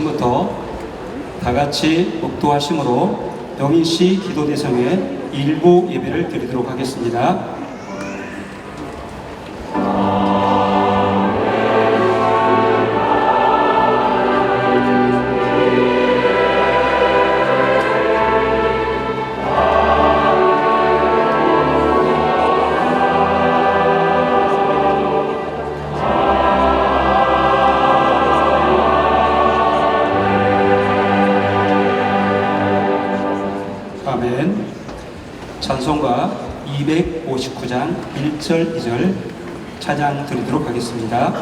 지금부터 다 같이 목도하심으로 영인시 기도대성의 일부 예배를 드리도록 하겠습니다. 아멘. 찬송가 259장 1절 2절 찬양 드리도록 하겠습니다.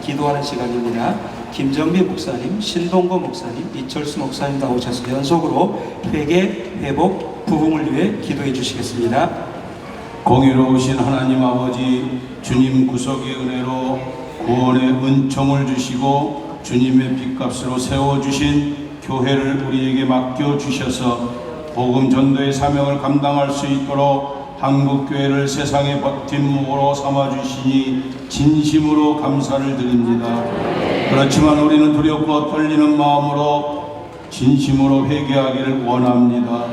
기도하는 시간입니다. 김정미 목사님, 신동거 목사님, 이철수 목사님 나오셔서 연속으로 회개, 회복, 부흥을 위해 기도해 주시겠습니다. 공의로우신 하나님 아버지, 주님 구속의 은혜로 구원의 은총을 주시고 주님의 핏값으로 세워주신 교회를 우리에게 맡겨주셔서 복음 전도의 사명을 감당할 수 있도록 한국교회를 세상의 버팀목으로 삼아주시니 진심으로 감사를 드립니다. 그렇지만 우리는 두렵고 떨리는 마음으로 진심으로 회개하기를 원합니다.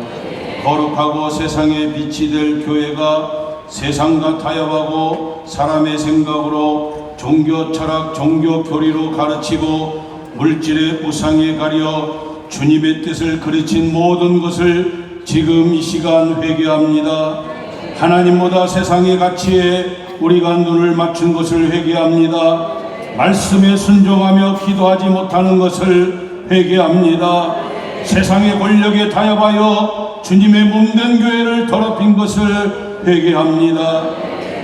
거룩하고 세상의 빛이 될 교회가 세상과 타협하고 사람의 생각으로 종교 철학, 종교 교리로 가르치고 물질의 우상에 가려 주님의 뜻을 그르친 모든 것을 지금 이 시간 회개합니다. 하나님보다 세상의 가치에 우리가 눈을 맞춘 것을 회개합니다. 말씀에 순종하며 기도하지 못하는 것을 회개합니다. 세상의 권력에 타협하여 주님의 몸된 교회를 더럽힌 것을 회개합니다.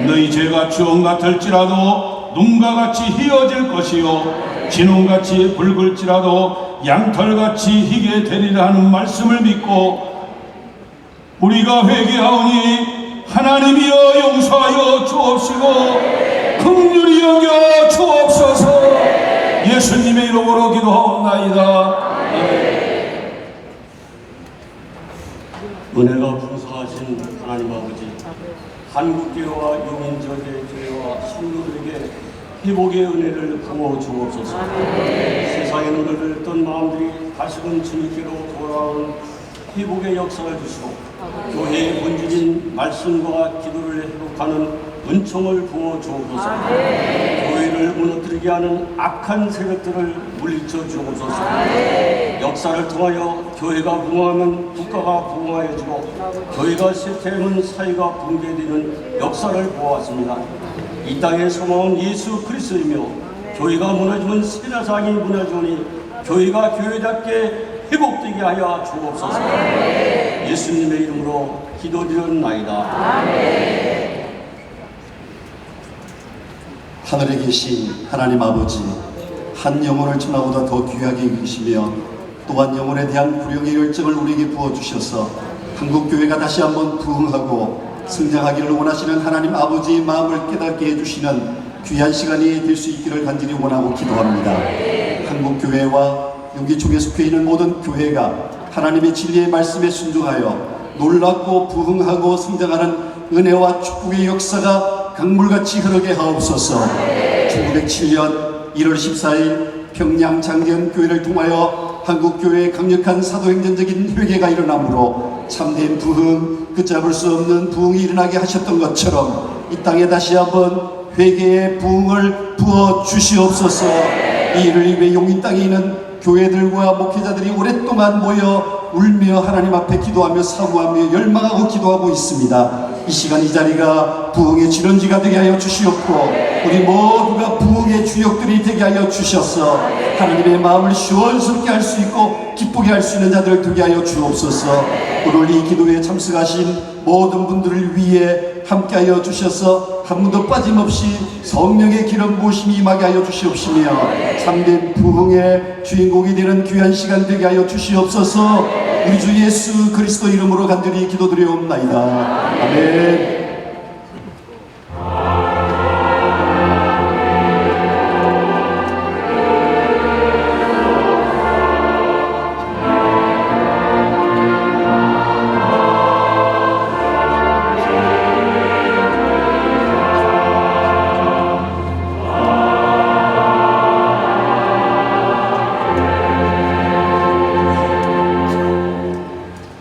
너희 죄가 주홍 같을지라도 눈과 같이 희어질 것이요 진홍같이 붉을지라도 양털같이 희게 되리라 하는 말씀을 믿고 우리가 회개하오니 하나님이여 용서하여 주옵시고 긍휼히 여겨 주옵소서. 예수님의 이름으로 기도하옵나이다. 은혜가 풍성하신 하나님 아버지, 한국교회와 용인지역의 교회와 성도들에게 회복의 은혜를 부어 주옵소서. 세상의 눈을 들었던 마음들이 다시금 주님께로 돌아온 회복의 역사를 주시고 교회의 본질인 말씀과 기도를 회복하는 은총을 부어 주옵소서. 교회를 무너뜨리게 하는 악한 세력들을 물리쳐 주옵소서. 역사를 통하여 교회가 부흥하면 국가가 부흥하여지고 교회가 쇠퇴하면 사회가 붕괴되는 역사를 보았습니다. 이 땅에 소망은 예수 그리스도이며 교회가 무너지면 세상이 무너지니 교회가 교회답게 회복되게 하여 주옵소서. 예수님의 이름으로 기도드렸나이다. 하늘에 계신 하나님 아버지, 한 영혼을 천하보다 더 귀하게 여기시며 또한 영혼에 대한 구령의 열정을 우리에게 부어주셔서 한국교회가 다시 한번 부흥하고 성장하기를 원하시는 하나님 아버지의 마음을 깨닫게 해주시는 귀한 시간이 될 수 있기를 간절히 원하고 기도합니다. 한국교회와 여기 중에 속해 있는 모든 교회가 하나님의 진리의 말씀에 순종하여 놀랍고 부흥하고 성장하는 은혜와 축복의 역사가 강물같이 흐르게 하옵소서. 1907년 1월 14일 평양 장대현교회를 통하여 한국교회의 강력한 사도행전적인 회개가 일어나므로 참된 부흥, 걷잡을 수 없는 부흥이 일어나게 하셨던 것처럼 이 땅에 다시 한번 회개의 부흥을 부어 주시옵소서. 이 일을 위해 용인 땅에 있는 교회들과 목회자들이 오랫동안 모여 울며 하나님 앞에 기도하며 사모하며 열망하고 기도하고 있습니다. 이 시간 이 자리가 부흥의 지런지가 되게 하여 주시옵고 우리 모두가 부흥의 주역들이 되게 하여 주셔서 하나님의 마음을 시원스럽게 할 수 있고 기쁘게 할 수 있는 자들을 되게 하여 주옵소서. 오늘 이 기도에 참석하신 모든 분들을 위해 함께하여 주셔서 한 분도 빠짐없이 성령의 기름 부으심이 임하게 하여 주시옵시며 참된 부흥의 주인공이 되는 귀한 시간 되게 하여 주시옵소서. 우리 주 예수 그리스도 이름으로 간절히 기도드리옵나이다. 아멘.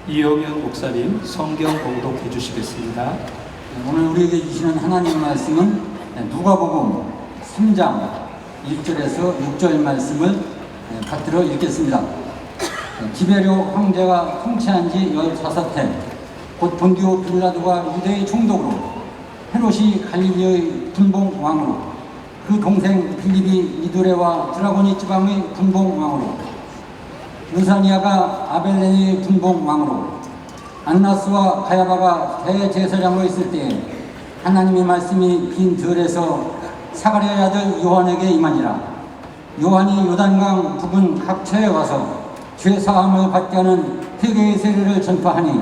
이영현 목사님 성경 봉독해 주시겠습니다. 오늘 우리에게 주시는 하나님의 말씀은 누가복음 3장 1절에서 6절 말씀을 받들어 읽겠습니다. 디베료 황제가 통치한 지 15해 곧 본디오 빌라도가 유대의 총독으로 헤롯이 갈릴리의 분봉 왕으로 그 동생 빌립이 이두레와 드라고니 지방의 분봉 왕으로 루사니아가 아벨레의 분봉 왕으로 안나스와 가야바가 대제사장으로 있을 때에 하나님의 말씀이 빈 들에서 사가랴의 아들 요한에게 임하니라. 요한이 요단강 부근 각처에 와서 죄사함을 받게 하는 회개의 세례를 전파하니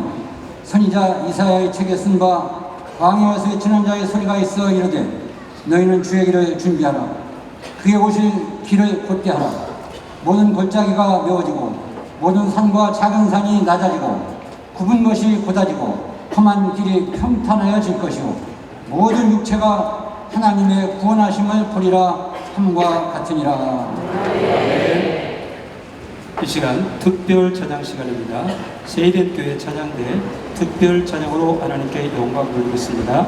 선지자 이사야의 책에 쓴 바 광야에 와서 외치는 자의 소리가 있어 이르되 너희는 주의 길을 준비하라. 그의 오실 길을 곧게 하라. 모든 골짜기가 메워지고 모든 산과 작은 산이 낮아지고 굽은 것이 곧아지고 험한 길이 평탄하여질 것이고 모든 육체가 하나님의 구원하심을 보리라 함과 같으니라. 이 시간 특별 찬양 시간입니다. 세이덴교회 찬양대 특별 찬양으로 하나님께 영광 돌리겠습니다.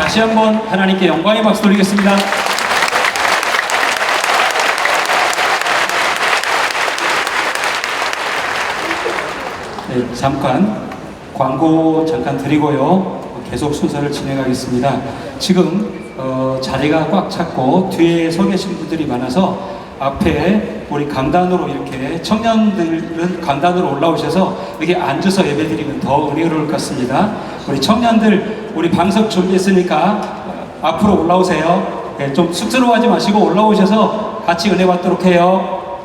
다시 한번 하나님께 영광의 박수 드리겠습니다. 네, 잠깐 광고 잠깐 드리고요. 계속 순서를 진행하겠습니다. 지금 자리가 꽉 찼고 뒤에 서 계신 분들이 많아서 앞에 우리 강단으로 이렇게 청년들은 강단으로 올라오셔서 여기 앉아서 예배드리면 더 은혜로울 것 같습니다. 우리 청년들 우리 방석 준비했으니까 앞으로 올라오세요. 네, 좀 쑥스러워하지 마시고 올라오셔서 같이 은혜 받도록 해요.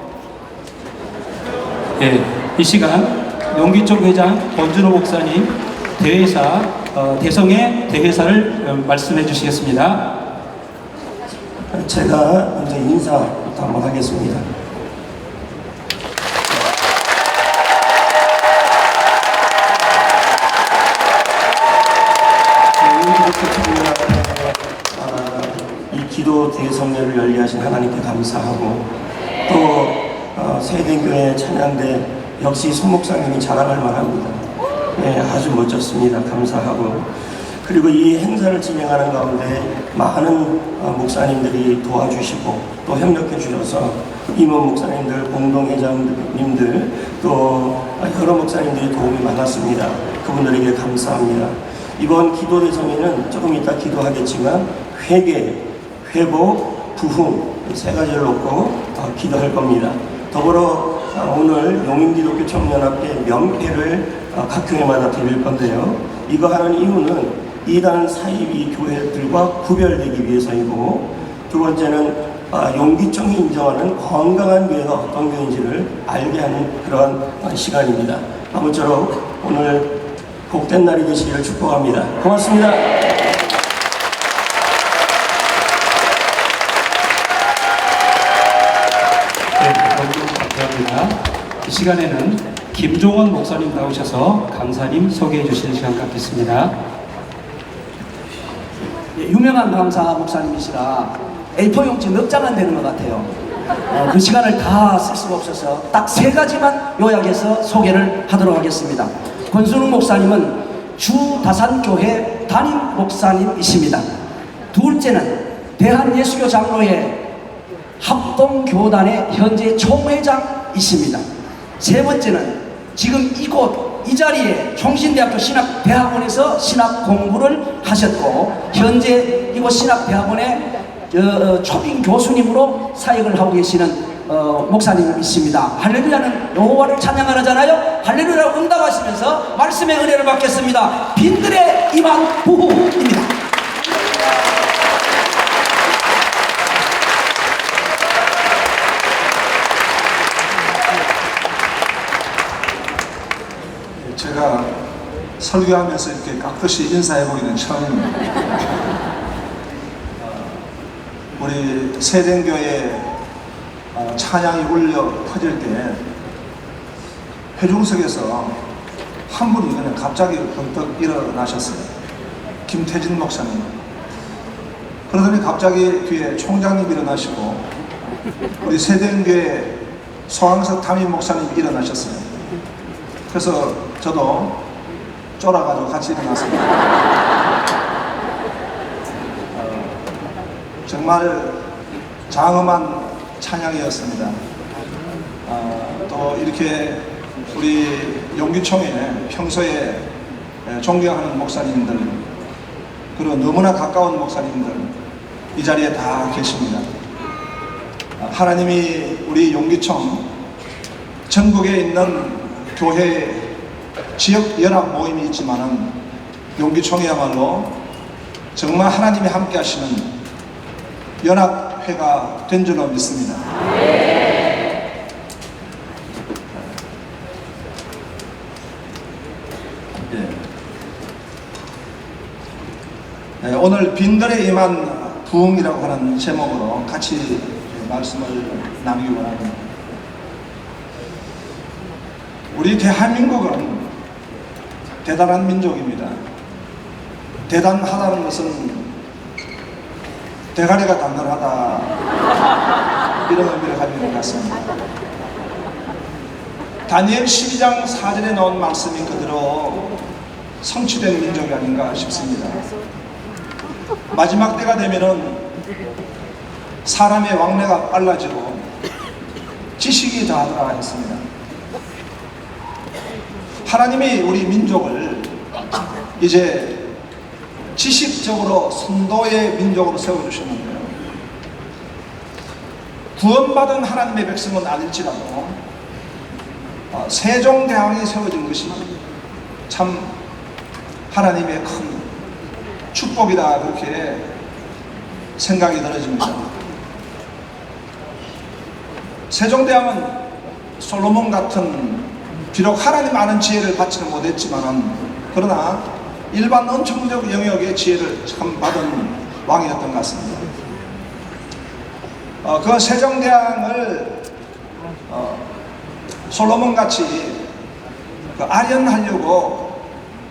네, 이 시간 용기총 회장 권준호 목사님 대회사 대성의 대회사를 말씀해 주시겠습니다. 제가 먼저 인사부터 한번 하겠습니다. 이 기도 대성례를 열게 하신 하나님께 감사하고 또 세대교회 찬양대 역시 손 목사님이 자랑할 만합니다. 네, 아주 멋졌습니다. 감사하고 그리고 이 행사를 진행하는 가운데 많은 목사님들이 도와주시고 또 협력해 주셔서 임원 목사님들, 공동회장님들 또 여러 목사님들이 도움이 많았습니다. 그분들에게 감사합니다. 이번 기도 대성회는 조금 이따 기도하겠지만 회개, 회복, 부흥 이 세 가지를 놓고 기도할 겁니다. 더불어 오늘 용인기독교 청년합회 명패를 각 교회마다 드릴 건데요. 이거 하는 이유는 이단 사이비 교회들과 구별되기 위해서이고 두 번째는 용기청이 인정하는 건강한 교회가 어떤 교회인지를 알게 하는 그러한 시간입니다. 아무쪼록 오늘 복된 날이 되시기를 축복합니다. 고맙습니다. 감사합니다. 이 시간에는 김종원 목사님 나오셔서 강사님 소개해 주실 시간 갖겠습니다. 유명한 강사 목사님이시라 A4 용지 몇 장은 되는 것 같아요. 그 시간을 다 쓸 수가 없어서 딱 세 가지만 요약해서 소개를 하도록 하겠습니다. 권순웅 목사님은 주다산교회 담임 목사님이십니다. 둘째는 대한예수교 장로회 합동교단의 현재 총회장이십니다. 세 번째는 지금 이곳 이 자리에 총신대학교 신학대학원에서 신학 공부를 하셨고 현재 이곳 신학대학원의 초빙 교수님으로 사역을 하고 계시는 목사님이십니다. 할렐루야는 여호와를 찬양하잖아요. 할렐루야로 응답하시면서 말씀의 은혜를 받겠습니다. 빈들의 임한 부흥입니다. 제가 설교하면서 이렇게 깍듯이 인사해보기는 처음입니다. 우리 세den교회 찬양이 울려 퍼질 때 회중석에서 한 분이 그냥 갑자기 번뜩 일어나셨어요. 김태진 목사님. 그러더니 갑자기 뒤에 총장님 일어나시고 우리 세den교회 소항석 담임 목사님 일어나셨어요. 그래서 저도 쫄아가지고 같이 일어났습니다. 정말 장엄한 찬양이었습니다. 또 이렇게 우리 용기총회 평소에 존경하는 목사님들 그리고 너무나 가까운 목사님들 이 자리에 다 계십니다. 하나님이 우리 용기총 전국에 있는 교회 지역 연합 모임이 있지만은 용기총회야말로 정말 하나님이 함께 하시는 연합회가 된 줄로 믿습니다. 네, 오늘 빈들에 임한 부흥이라고 하는 제목으로 같이 말씀을 나누기 원합니다. 우리 대한민국은 대단한 민족입니다. 대단하다는 것은 대가리가 단단하다 이런 의미를 가지고 있는 것 같습니다. 다니엘 12장 4절에 나온 말씀이 그대로 성취된 민족이 아닌가 싶습니다. 마지막 때가 되면은 사람의 왕래가 빨라지고 지식이 더하더라 했습니다. 하나님이 우리 민족을 이제 지식적으로 선도의 민족으로 세워주셨는데요. 구원받은 하나님의 백성은 아닐지라도 세종대왕이 세워진 것이 참 하나님의 큰 축복이다, 그렇게 생각이 들어집니다. 세종대왕은 솔로몬 같은 비록 하나님 아는 지혜를 받지는 못했지만 그러나 일반 언천적 영역의 지혜를 참 받은 왕이었던 것 같습니다. 그 세종대왕을 솔로몬같이 아련하려고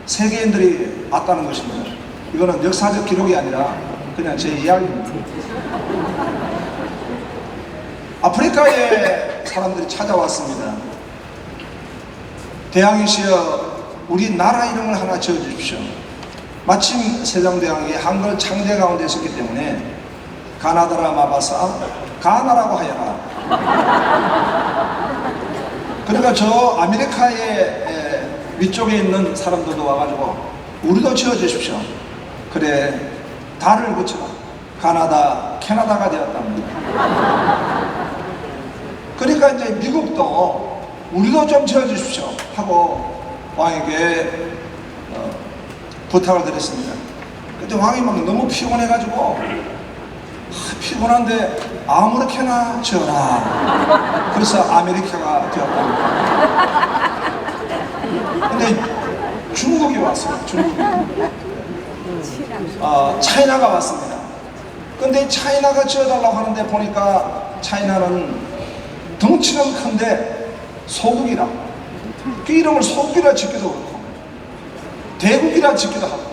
세계인들이 왔다는 것입니다. 이거는 역사적 기록이 아니라 그냥 제 이야기입니다. 아프리카에 사람들이 찾아왔습니다. 대왕이시여, 우리 나라 이름을 하나 지어주십시오. 마침 세종대왕이 한글 창제 가운데 있었기 때문에 가나다라 마바사 가나라고 하여라. 그러니까 저 아메리카의 위쪽에 있는 사람들도 와가지고 우리도 지어주십시오. 그래, 달을 붙여라. 가나다, 캐나다가 되었답니다. 그러니까 이제 미국도 우리도 좀 지어주십시오 하고 왕에게 부탁을 드렸습니다. 그때 왕이 막 너무 피곤해가지고 피곤한데 아무렇게나 지어라. 그래서 아메리카가 되었답니다. 근데 중국이 왔어요. 중국이. 차이나가 왔습니다. 근데 차이나가 지어달라고 하는데 보니까 차이나는 덩치는 큰데 소국이라, 그 이름을 소국이라 짓기도 그렇고 대국이라 짓기도 하고,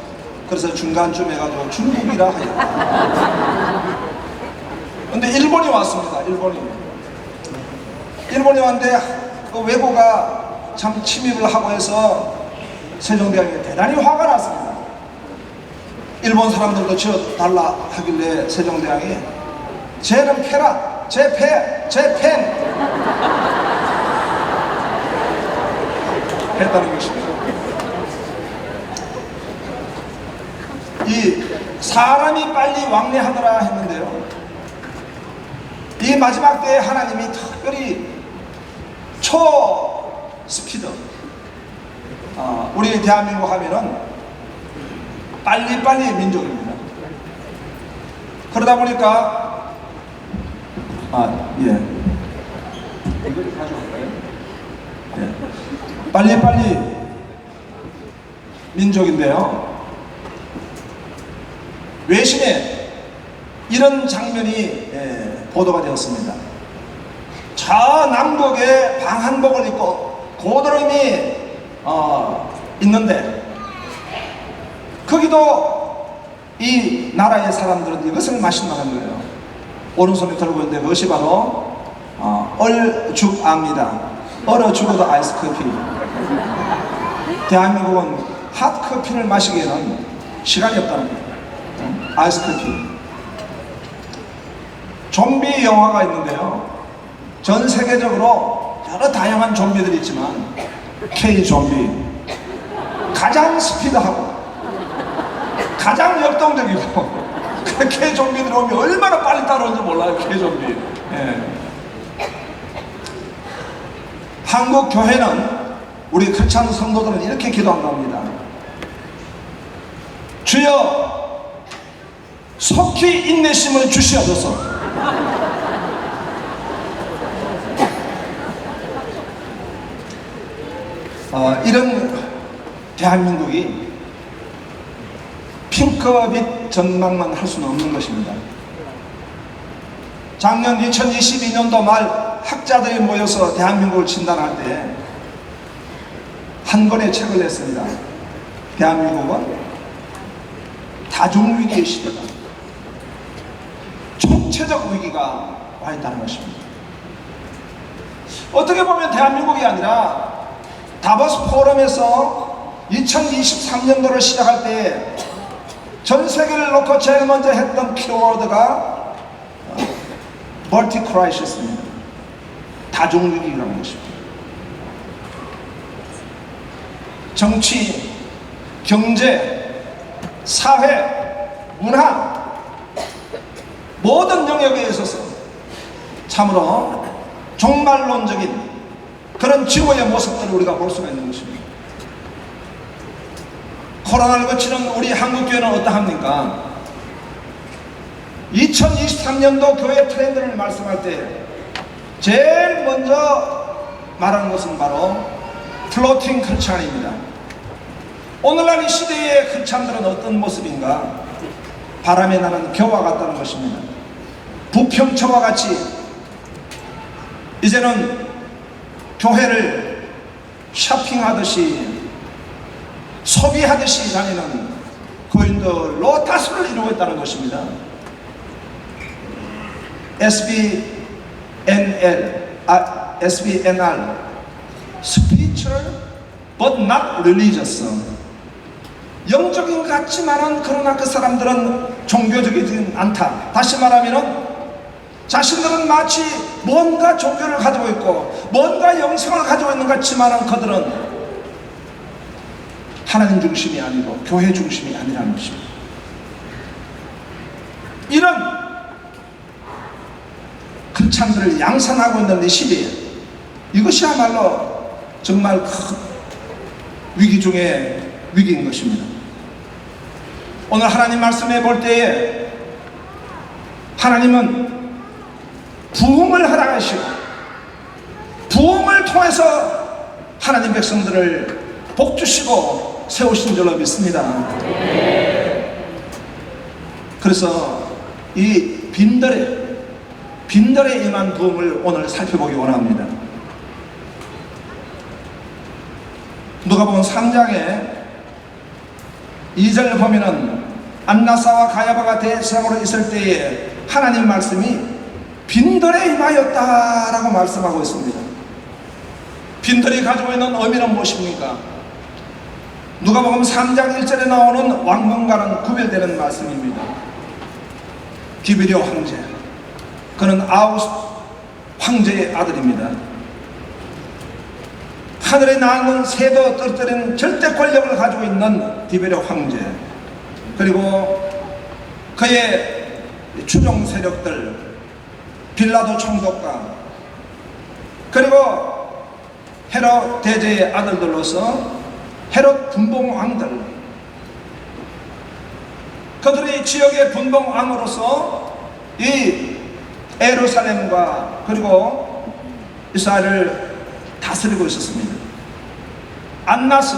그래서 중간쯤 해가지고 중국이라 하였다. 근데 일본이 왔습니다. 일본이 왔는데 그 외고가 참 침입을 하고 해서 세종대왕이 대단히 화가 났습니다. 일본 사람들도 지어달라 하길래 세종대왕이 쟤는 패라, 쟤 했다는 것입니다. 이 사람이 빨리 왕래하더라 했는데요, 이 마지막 때에 하나님이 특별히 초스피드, 우리 대한민국 하면은 빨리빨리 민족입니다. 그러다 보니까 이걸 가져올까요? 빨리빨리 민족인데요, 외신에 이런 장면이 보도가 되었습니다. 저 남극에 방한복을 입고 고드름이 있는데 거기도 이 나라의 사람들은 이것을 마신다는 거예요. 오른손에 들고 있는데 그것이 바로 얼죽아입니다. 얼어 죽어도 아이스커피. 대한민국은 핫커피를 마시기에는 시간이 없다는 거예요. 아이스커피. 좀비 영화가 있는데요, 전 세계적으로 여러 다양한 좀비들이 있지만 K-좀비, 가장 스피드하고 가장 역동적이고 K-좀비들이 오면 얼마나 빨리 따라오는지 몰라요. K-좀비. 한국 교회는 우리 크리스찬 성도들은 이렇게 기도한답니다. 주여, 속히 인내심을 주시옵소서. 이런 대한민국이 핑크빛 전망만 할 수는 없는 것입니다. 작년 2022년도 말 학자들이 모여서 대한민국을 진단할 때 한 권의 책을 냈습니다. 대한민국은 다중위기의 시대다. 총체적 위기가 와 있다는 것입니다. 어떻게 보면 대한민국이 아니라 다보스 포럼에서 2023년도를 시작할 때 전 세계를 놓고 제일 먼저 했던 키워드가 멀티 크라이시스입니다. 다중위기라는 것입니다. 정치, 경제, 사회, 문화 모든 영역에 있어서 참으로 종말론적인 그런 지구의 모습들을 우리가 볼 수가 있는 것입니다. 코로나를 거치는 우리 한국교회는 어떠합니까? 2023년도 교회 트렌드를 말씀할 때 제일 먼저 말하는 것은 바로 플로팅 크리스찬입니다. 오늘날 이 시대의 크리스찬들은 어떤 모습인가? 바람에 나는 겨와 같다는 것입니다. 부평초와 같이 이제는 교회를 쇼핑하듯이 소비하듯이 다니는 교인들로 다수를 이루고 있다는 것입니다. SBNR Spiritual but not religious. 영적인 것 같지만은 그러나 그 사람들은 종교적이지 않다. 다시 말하면 자신들은 마치 뭔가 종교를 가지고 있고 뭔가 영성을 가지고 있는 것 같지만은 그들은 하나님 중심이 아니고 교회 중심이 아니라는 것입니다. 이런 크리스찬들을 양산하고 있는 이 시대에 이것이야말로 정말 큰 위기 중에 위기인 것입니다. 오늘 하나님 말씀해 볼 때에 하나님은 부흥을 허락하시고 부흥을 통해서 하나님 백성들을 복주시고 세우신 줄로 믿습니다. 그래서 이 빈들에 임한 부흥을 오늘 살펴보기 원합니다. 누가복음 3장에 2절을 보면은 안나사와 가야바가 대제사장으로 있을 때에 하나님 말씀이 빈들에 임하였다라고 말씀하고 있습니다. 빈들이 가지고 있는 의미는 무엇입니까? 누가복음 3장 1절에 나오는 왕궁과는 구별되는 말씀입니다. 기브리오 황제, 그는 아우스 황제의 아들입니다. 하늘에 나는 새도 떨어뜨리는 절대 권력을 가지고 있는 디베리오 황제, 그리고 그의 추종 세력들, 빌라도 총독과 그리고 헤롯 대제의 아들들로서 헤롯 분봉왕들, 그들이 지역의 분봉왕으로서 이 예루살렘과 그리고 이스라엘을 다스리고 있었습니다. 안나스,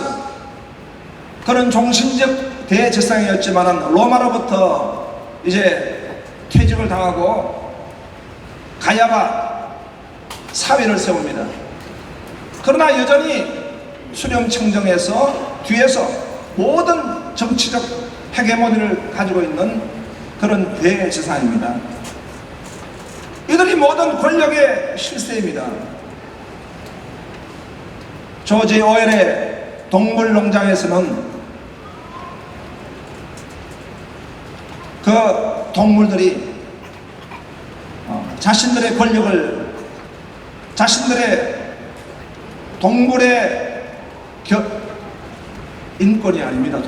그는 종신적 대제사장이었지만 로마로부터 이제 퇴직을 당하고 가야바 사위를 세웁니다. 그러나 여전히 수렴청정에서 뒤에서 모든 정치적 헤게모니를 가지고 있는 그런 대제사장입니다. 이들이 모든 권력의 실세입니다. 조지 오웰의 동물농장에서는 그 동물들이 자신들의 권력을, 자신들의 동물의 인권이 아닙니다.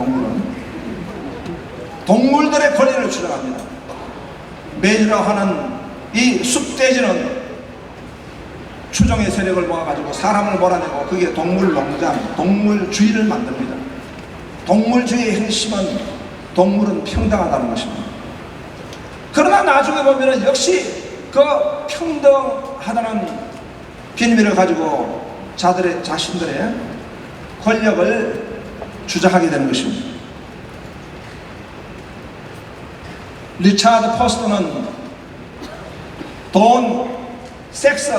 동물들의 권리를 주장합니다. 메이라고 하는 이 숲돼지는 추종의 세력을 모아가지고 사람을 몰아내고 그게 동물농장, 동물주의를 만듭니다. 동물주의의 핵심은 동물은 평등하다는 것입니다. 그러나 나중에 보면 역시 그 평등하다는 비밀을 가지고 자신들의 권력을 주장하게 되는 것입니다. 리차드 포스터는 돈, 섹스,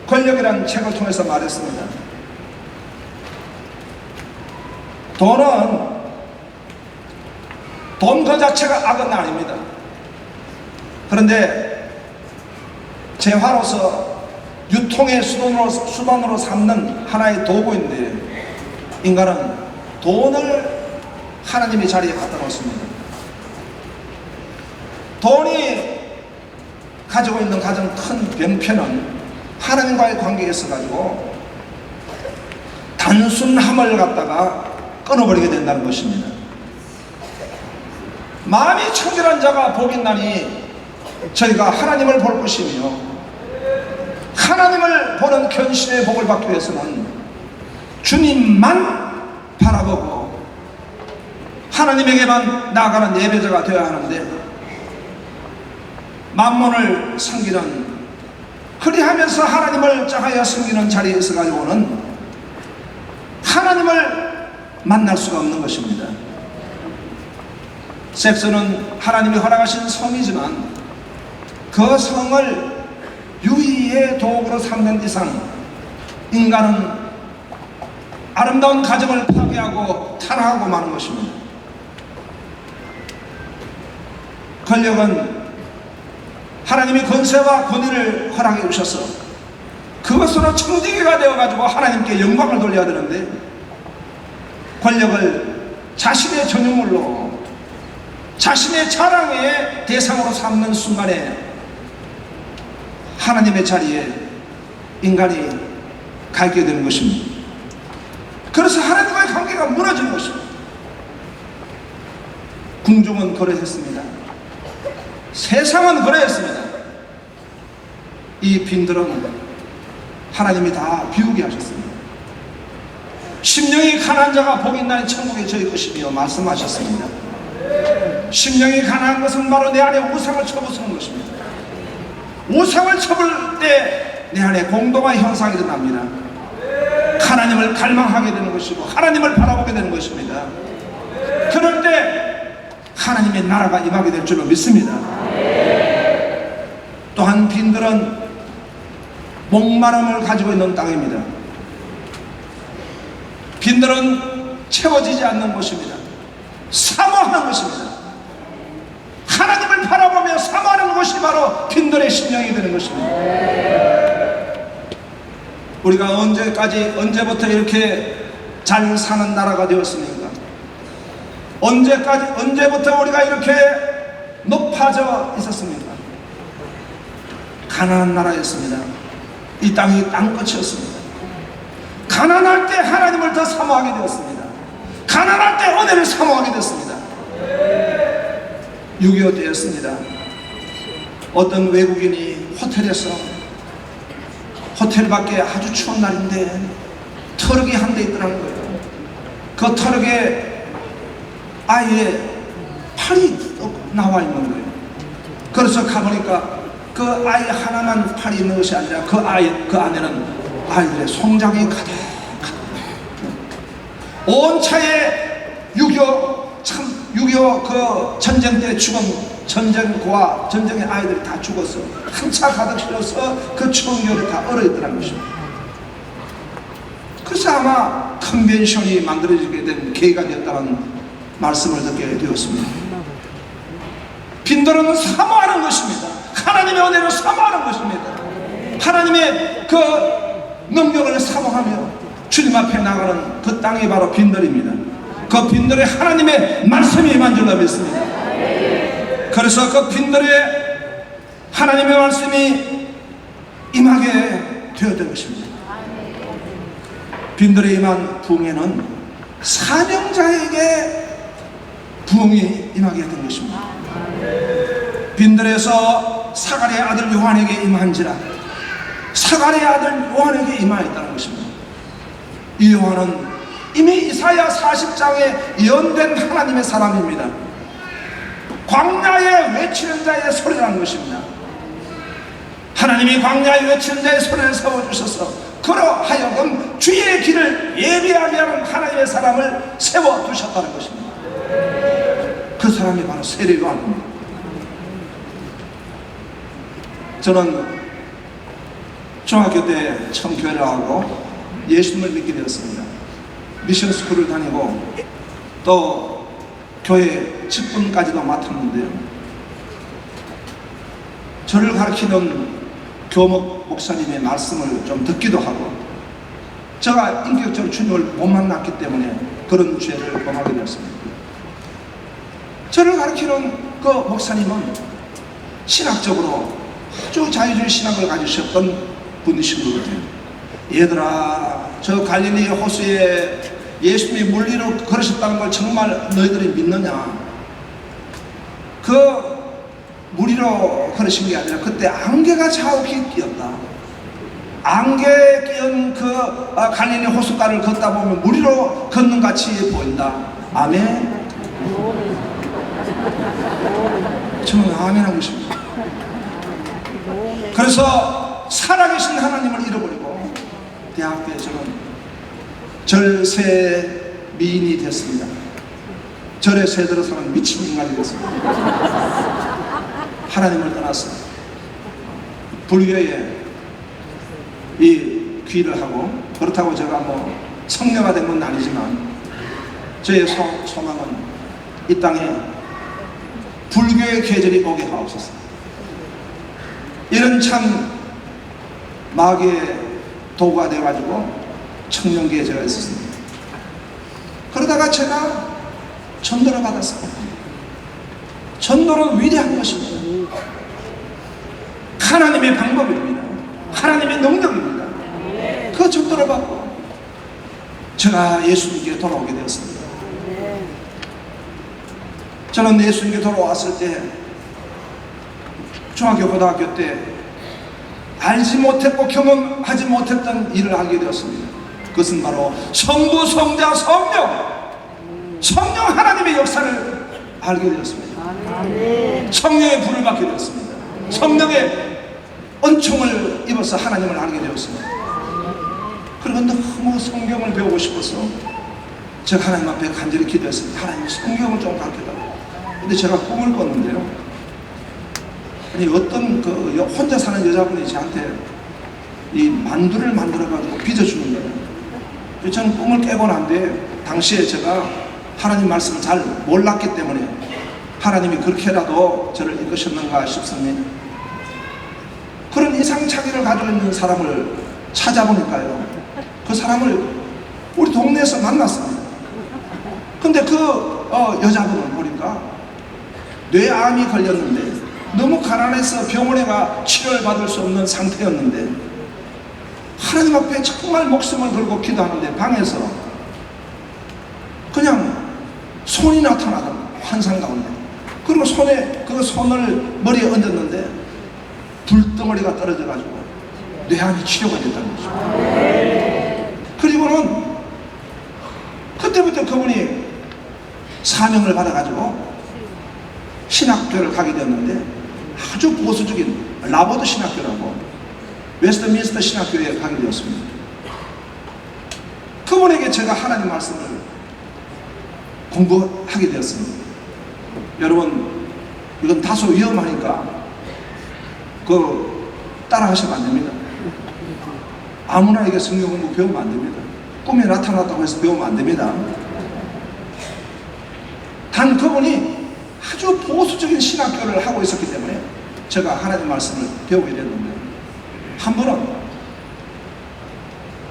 권력이라는 책을 통해서 말했습니다. 돈 그 자체가 악은 아닙니다. 그런데 재화로서 유통의 수단으로 삼는 하나의 도구인데 인간은 돈을 하나님의 자리에 갖다 놓습니다. 돈이 가지고 있는 가장 큰 병폐는 하나님과의 관계에 있어가지고 단순함을 갖다가 끊어버리게 된다는 것입니다. 마음이 청결한 자가 복이 있나니 저희가 하나님을 볼 것이며, 하나님을 보는 견신의 복을 받기 위해서는 주님만 바라보고 하나님에게만 나아가는 예배자가 되어야 하는데, 만몬을 섬기는, 그리하면서 하나님을 짝하여 섬기는 자리에 있어 가지고는 하나님을 만날 수가 없는 것입니다. 섹스는 하나님이 허락하신 성이지만 그 성을 유의의 도구로 삼는 이상 인간은 아름다운 가정을 파괴하고 타락하고 마는 것입니다. 권력은 하나님이 권세와 권위를 허락해 주셔서 그것으로 청지기가 되어가지고 하나님께 영광을 돌려야 되는데, 권력을 자신의 전유물로 자신의 자랑의 대상으로 삼는 순간에 하나님의 자리에 인간이 가 있게 되는 것입니다. 그래서 하나님과의 관계가 무너지는 것입니다. 궁중은 거래했습니다. 세상은 거래했습니다. 이 빈들은 하나님이 다 비우게 하셨습니다. 심령이 가난한 자가 복이 있나니 천국에 저희 것이며 말씀하셨습니다. 심령이 가난한 것은 바로 내 안에 우상을 쳐부수는 것입니다. 우상을 쳐볼 때 내 안에 공동화의 현상이 일어납니다. 하나님을 갈망하게 되는 것이고 하나님을 바라보게 되는 것입니다. 그럴 때 하나님의 나라가 임하게 될 줄로 믿습니다. 또한 빈들은 목마름을 가지고 있는 땅입니다. 빈들은 채워지지 않는 것입니다. 사모하는 것입니다. 하나님을 바라보며 사모하는 것이 바로 빈들의 심령이 되는 것입니다. 우리가 언제부터 이렇게 잘 사는 나라가 되었습니까? 언제부터 우리가 이렇게 높아져 있었습니까? 가난한 나라였습니다. 이 땅이 땅끝이었습니다. 가난할 때 하나님을 더 사모하게 되었습니다. 가난할 때 은혜를 사모하게 됐습니다. 6.25 때였습니다. 어떤 외국인이 호텔 밖에 아주 추운 날인데 트럭이 한 대 있더라는 거예요. 그 트럭에 아이의 팔이 나와 있는 거예요. 그래서 가보니까 그 아이 하나만 팔이 있는 것이 아니라 그 안에는 아이들의 송장이 가득하다. 온 차에 6.25 그 전쟁 때 죽은 전쟁과 전쟁의 아이들이 다 죽어서 한 차 가득 실어서 그 추운 겨울에 다 얼어있더라는 것입니다. 그래서 아마 컨벤션이 만들어지게 된 계기가 되었다는 말씀을 듣게 되었습니다. 빈들은 사모하는 것입니다. 하나님의 은혜를 사모하는 것입니다. 하나님의 그 능력을 사모하며 주님 앞에 나가는 그 땅이 바로 빈들입니다. 그 빈들에 하나님의 말씀이 임한 줄로 믿습니다. 그래서 그 빈들에 하나님의 말씀이 임하게 되었던 것입니다. 빈들에 임한 부흥에는 사명자에게 부흥이 임하게 된 것입니다. 빈들에서 사갈의 아들 요한에게 임한지라 사갈의 아들 요한에게 임하였다는 것입니다. 이 요한은 이미 이사야 40장에 예언된 하나님의 사람입니다. 광야에 외치는 자의 소리라는 것입니다. 하나님이 광야에 외치는 자의 소리를 세워주셔서 그러하여금 주의 길을 예비하게 하는 하나님의 사람을 세워두셨다는 것입니다. 그 사람이 바로 세례 요한입니다. 저는 중학교 때 처음 교회를 하고 예수님을 믿게 되었습니다. 미션 스쿨을 다니고 또 교회 직분까지도 맡았는데요. 저를 가르치는 교목 목사님의 말씀을 좀 듣기도 하고 제가 인격적으로 주님을 못 만났기 때문에 그런 죄를 범하게 되었습니다. 저를 가르치는 그 목사님은 신학적으로 아주 자유주의 신학을 가지셨던 분이신 것 같아요. 얘들아, 저 갈릴리 호수에 예수님이 물 위로 걸으셨다는 걸 정말 너희들이 믿느냐? 그 물 위로 걸으신 게 아니라 그때 안개가 자욱히 끼었다. 안개 끼은 그 갈릴리 호숫가를 걷다 보면 물 위로 걷는 같이 보인다. 아멘. 저는 아멘 하고 싶습니다. 그래서 살아계신 하나님을 잃어버리고 대학교에 저는 절세 미인이 됐습니다. 절에 새들어서는 미친 인간이 됐습니다. 하나님을 떠났어. 불교에 이 귀를 하고, 그렇다고 제가 뭐 성녀가 된 건 아니지만 저의 소망은 이 땅에 불교의 계절이 오게 하옵소서. 이런 참 마귀의 도구가 되어가지고 청년기에 제가 있었습니다. 그러다가 제가 전도를 받았어요. 전도는 위대한 것입니다. 하나님의 방법입니다. 하나님의 능력입니다. 그 전도를 받고 제가 예수님께 돌아오게 되었습니다. 저는 예수님께 돌아왔을 때 중학교 고등학교 때 알지 못했고 경험하지 못했던 일을 하게 되었습니다. 그것은 바로 성부, 성자, 성령 하나님의 역사를 알게 되었습니다. 성령의 불을 받게 되었습니다. 성령의 은총을 입어서 하나님을 알게 되었습니다. 그리고 너무 성경을 배우고 싶어서 제가 하나님 앞에 간절히 기도했습니다. 하나님 성경을 좀 가르쳐달라고. 근데 제가 꿈을 꿨는데요, 아니 어떤 그 혼자 사는 여자분이 저한테 이 만두를 만들어가지고 빚어주는 거예요. 저는 꿈을 깨고 난 뒤에 당시에 제가 하나님 말씀을 잘 몰랐기 때문에 하나님이 그렇게라도 저를 이끄셨는가 싶습니다. 그런 이상차기를 가지고 있는 사람을 찾아보니까요, 그 사람을 우리 동네에서 만났습니다. 근데 그 여자분을 보니까 뇌암이 걸렸는데 너무 가난해서 병원에 가 치료를 받을 수 없는 상태였는데 하나님 앞에 정말 목숨을 걸고 기도하는데 방에서 그냥 손이 나타나던 환상 가운데, 그리고 손에 그 손을 머리에 얹었는데 불덩어리가 떨어져 가지고 뇌암이 치료가 됐다는 거죠. 그리고는 그때부터 그분이 사명을 받아 가지고 신학교를 가게 되었는데 아주 보수적인 라버드 신학교라고 웨스트민스터 신학교에 가게 되었습니다. 그분에게 제가 하나님 말씀을 공부하게 되었습니다. 여러분, 이건 다소 위험하니까 따라 하시면 안 됩니다. 아무나에게 성경 공부 배우면 안 됩니다. 꿈에 나타났다고 해서 배우면 안 됩니다. 단 그분이 아주 보수적인 신학교를 하고 있었기 때문에 제가 하나님 말씀을 배우게 됐는데, 한 번은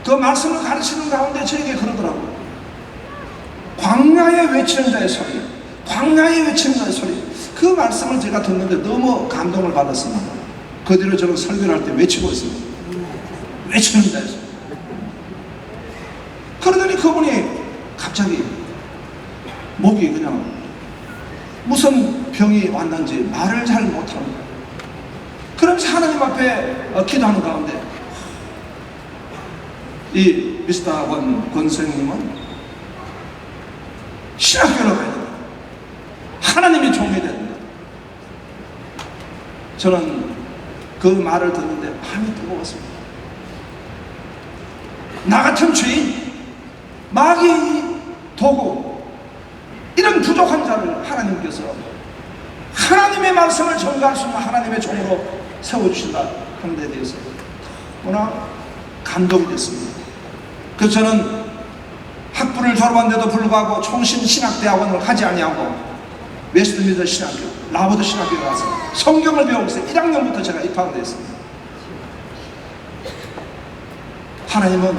그 말씀을 가르치는 가운데 저에게 그러더라고요. 광야에 외치는 자의 소리, 광야에 외치는 자의 소리. 그 말씀을 제가 듣는데 너무 감동을 받았습니다. 그 뒤로 저는 설교를 할 때 외치고 있습니다. 외치는 자의 소리. 그러더니 그분이 갑자기 목이 그냥 무슨 병이 왔는지 말을 잘 못합니다. 그러면서 하나님 앞에 기도하는 가운데 이 미스터 권 선생님은 신학교로 가야 된다. 하나님이 종이 된다. 저는 그 말을 듣는데 마음이 뜨거웠습니다. 나 같은 죄인, 마귀의 도구, 이런 부족한 자를 하나님께서 하나님의 말씀을 전가할 수 있는 하나님의 종으로 세워주신다 하는 데 대해서 너무나 감동이 됐습니다. 그래서 저는 학부를 졸업한 데도 불구하고 총신신학대학원을 가지 아니하고 웨스트민스터 신학교, 라버드 신학교에 가서 성경을 배우고 있어요. 1학년부터 제가 입학을 했습니다. 하나님은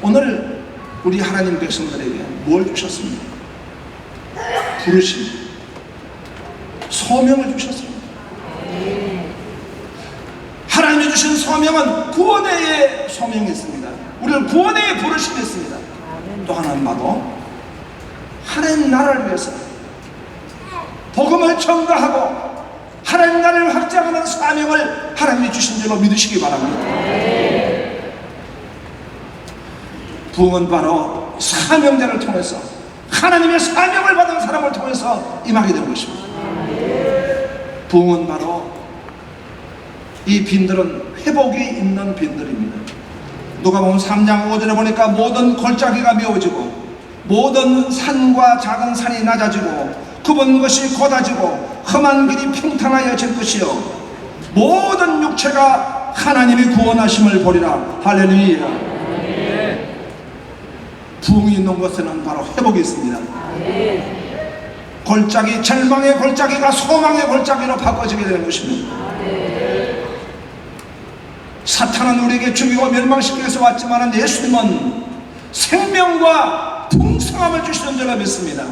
오늘 우리 하나님 백성들에게 뭘 주셨습니까? 부르심, 소명을 주셨습니다. 하나님이 주신 소명은 구원의 소명이 있습니다. 우리를 구원의 부르심이 있습니다. 또 하나는 바로 하나님 나라를 위해서 복음을 전가하고 하나님 나라를 확장하는 사명을 하나님이 주신 줄로 믿으시기 바랍니다. 부흥은 바로 사명자를 통해서 하나님의 사명을 받은 사람을 통해서 임하게 되는 것입니다. 부흥은 바로 이 빈들은 회복이 있는 빈들입니다. 누가복음 3장 5절에 보니까 모든 골짜기가 메워지고 모든 산과 작은 산이 낮아지고 굽은 것이 곧아지고 험한 길이 평탄하여질 것이요 모든 육체가 하나님이 구원하심을 보리라. 할렐루야. 부흥이 있는 것에는 바로 회복이 있습니다. 골짜기, 절망의 골짜기가 소망의 골짜기로 바꿔지게 되는 것입니다. 사탄은 우리에게 죽이고 멸망시키기 위해서 왔지만 예수님은 생명과 풍성함을 주시는 줄로 믿습니다.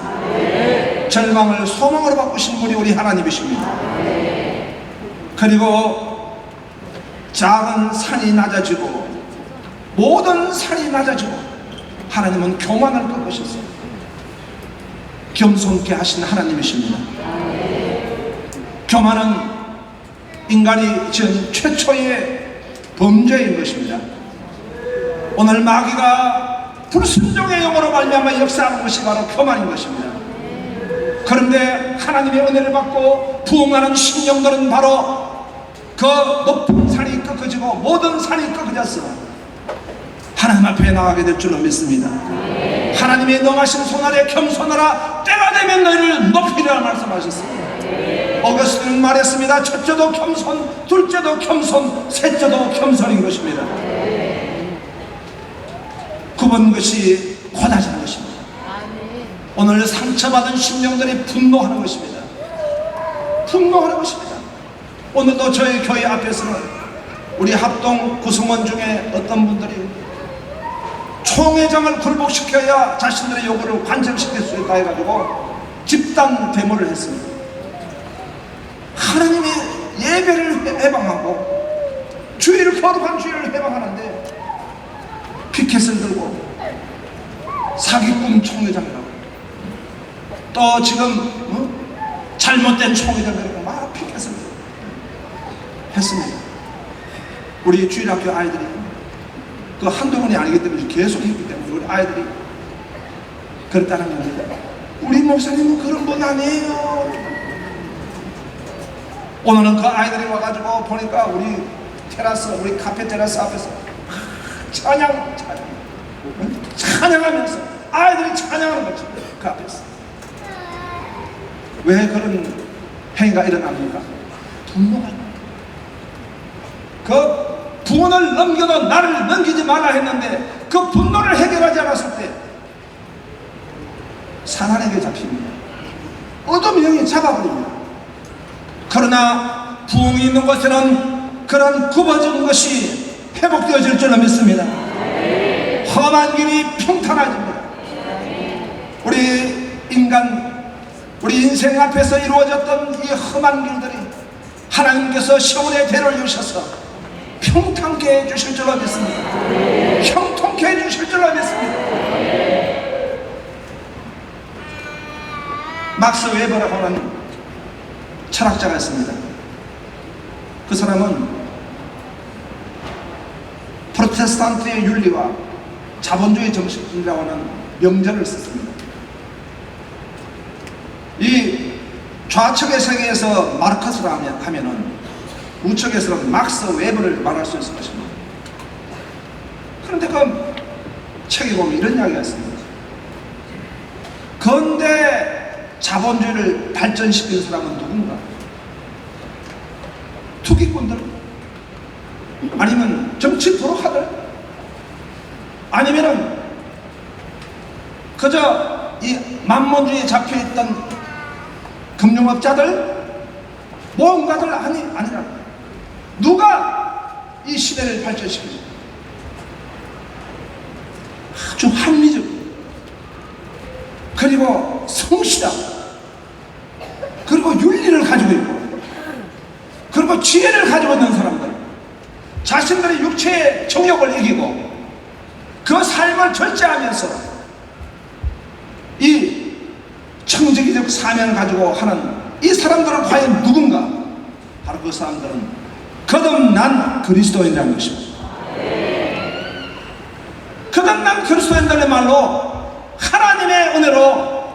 절망을 소망으로 바꾸신 분이 우리 하나님이십니다. 그리고 작은 산이 낮아지고 모든 산이 낮아지고 하나님은 교만을 꺾으셨어요. 겸손케 하신 하나님이십니다. 교만은 인간이 지은 최초의 범죄인 것입니다. 오늘 마귀가 불순종의 영으로 말미암아 역사하는 것이 바로 교만인 것입니다. 그런데 하나님의 은혜를 받고 부흥하는 심령들은 바로 그 높은 산이 꺾어지고 모든 산이 꺾어졌어 하나님 앞에 나가게 될 줄로 믿습니다. 하나님의 능하신 손 아래 겸손하라. 때가 되면 너희를 높이리라 말씀하셨습니다. 어거스틴은 말했습니다. 첫째도 겸손, 둘째도 겸손, 셋째도 겸손인 것입니다. 굽은 것이 곧아지는 것입니다. 오늘 상처받은 심령들이 분노하는 것입니다. 분노하는 것입니다. 오늘도 저희 교회 앞에서는 우리 합동 구성원 중에 어떤 분들이 총회장을 굴복시켜야 자신들의 요구를 관철시킬 수 있다 해가지고 집단 데모를 했습니다. 하나님의 예배를 해방하고 주의를 거룩한 주의를 해방하는데 피켓을 들고 사기꾼 총회장이라고 또 지금 잘못된 총회장이라고 막 피켓을 들고 했습니다. 우리 주일학교 아이들이 그 한두 번이 아니기 때문에 계속 했기 때문에 우리 아이들이 그랬다는 겁니다. 우리 목사님은 그런 분 아니에요. 오늘은 그 아이들이 와가지고 보니까 우리 테라스, 우리 카페 테라스 앞에서 찬양하면서 아이들이 찬양하는 거죠. 그 앞에서. 왜 그런 행위가 일어납니까? 분노가 그 부원을 넘겨도 나를 넘기지 말라 했는데 그 분노를 해결하지 않았을 때 사탄에게 잡힙니다. 어둠 영이 잡아버립니다. 그러나 부흥이 있는 곳에는 그런 굽어진 것이 회복되어질 줄로 믿습니다. 험한 길이 평탄해집니다. 우리 인생 앞에서 이루어졌던 이 험한 길들이 하나님께서 시온의 대를 주셔서 평탄케 해주실 줄로 믿습니다. 형통케 해주실 줄로 믿습니다. 막스 웨버라고 하는 철학자가 있습니다. 그 사람은 프로테스탄트의 윤리와 자본주의 정신이라고 하는 명제를 썼습니다. 이 좌측의 세계에서 마르크스를 하면은 우측에서는 막스 웨버를 말할 수 있을 것입니다. 그런데 그 책에 보면 이런 이야기가 있습니다. 근대 자본주의를 발전시킨 사람은 누군가? 투기꾼들? 아니면 정치 부록하들? 아니면은 그저 이 만몬주의에 잡혀있던 금융업자들? 모험가들? 아니라 누가 이 시대를 발전시키죠? 아주 합리적 그리고 성실하고 그리고 윤리를 가지고 있고 그리고 지혜를 가지고 있는 사람들, 자신들의 육체의 정욕을 이기고 그 삶을 절제하면서 이 청지기적 사명을 가지고 하는 이 사람들은 과연 누군가? 바로 그 사람들은 거듭난 그리스도인이라는 것입니다. 거듭난 그리스도인들의 말로 하나님의 은혜로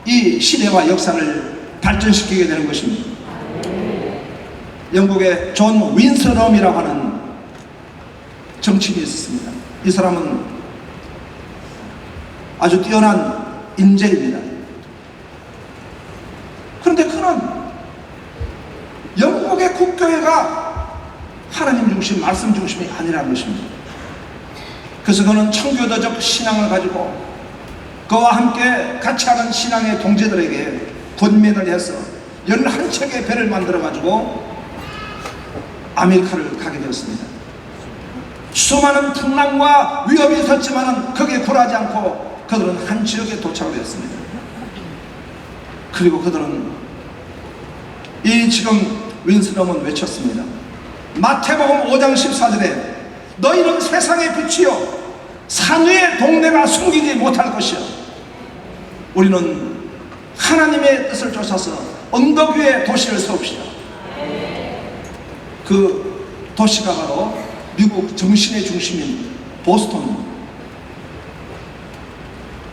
이 시대와 역사를 발전시키게 되는 것입니다. 영국의 존 윈스럼이라고 하는 정치인이 있었습니다. 이 사람은 아주 뛰어난 인재입니다. 그런데 그는 영국의 국교회가 하나님 중심, 말씀 중심이 아니라는 것입니다. 그래서 그는 청교도적 신앙을 가지고 그와 함께 같이 하는 신앙의 동지들에게 권면을 해서 11척의 배를 만들어 가지고 아메리카를 가게 되었습니다. 수많은 풍랑과 위협이 있었지만 거기에 굴하지 않고 그들은 한 지역에 도착을 했습니다. 그리고 그들은 이 지금 윈스럼은 외쳤습니다. 마태복음 5장 14절에 너희는 세상의 빛이요 산 위의 동네가 숨기지 못할 것이요, 우리는 하나님의 뜻을 쫓아서 언덕 위에 도시를 세웁시다. 그 도시가 바로 미국 정신의 중심인 보스턴입니다.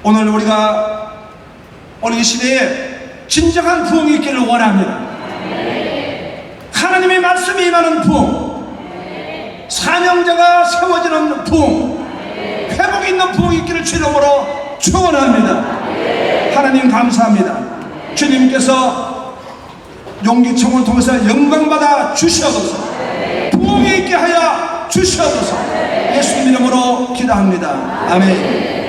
오늘 우리가 오늘 이 시대에 진정한 부흥이 있기를 원합니다. 하나님의 말씀이 임하는 부흥, 사명자가 세워지는 부흥, 회복 있는 부흥이 있기를 주 이름으로 축원합니다. 하나님 감사합니다. 주님께서 용기청을 통해서 영광받아 주시옵소서, 부흥이 있게 하여 주시옵소서. 예수님 이름으로 기도합니다. 아멘.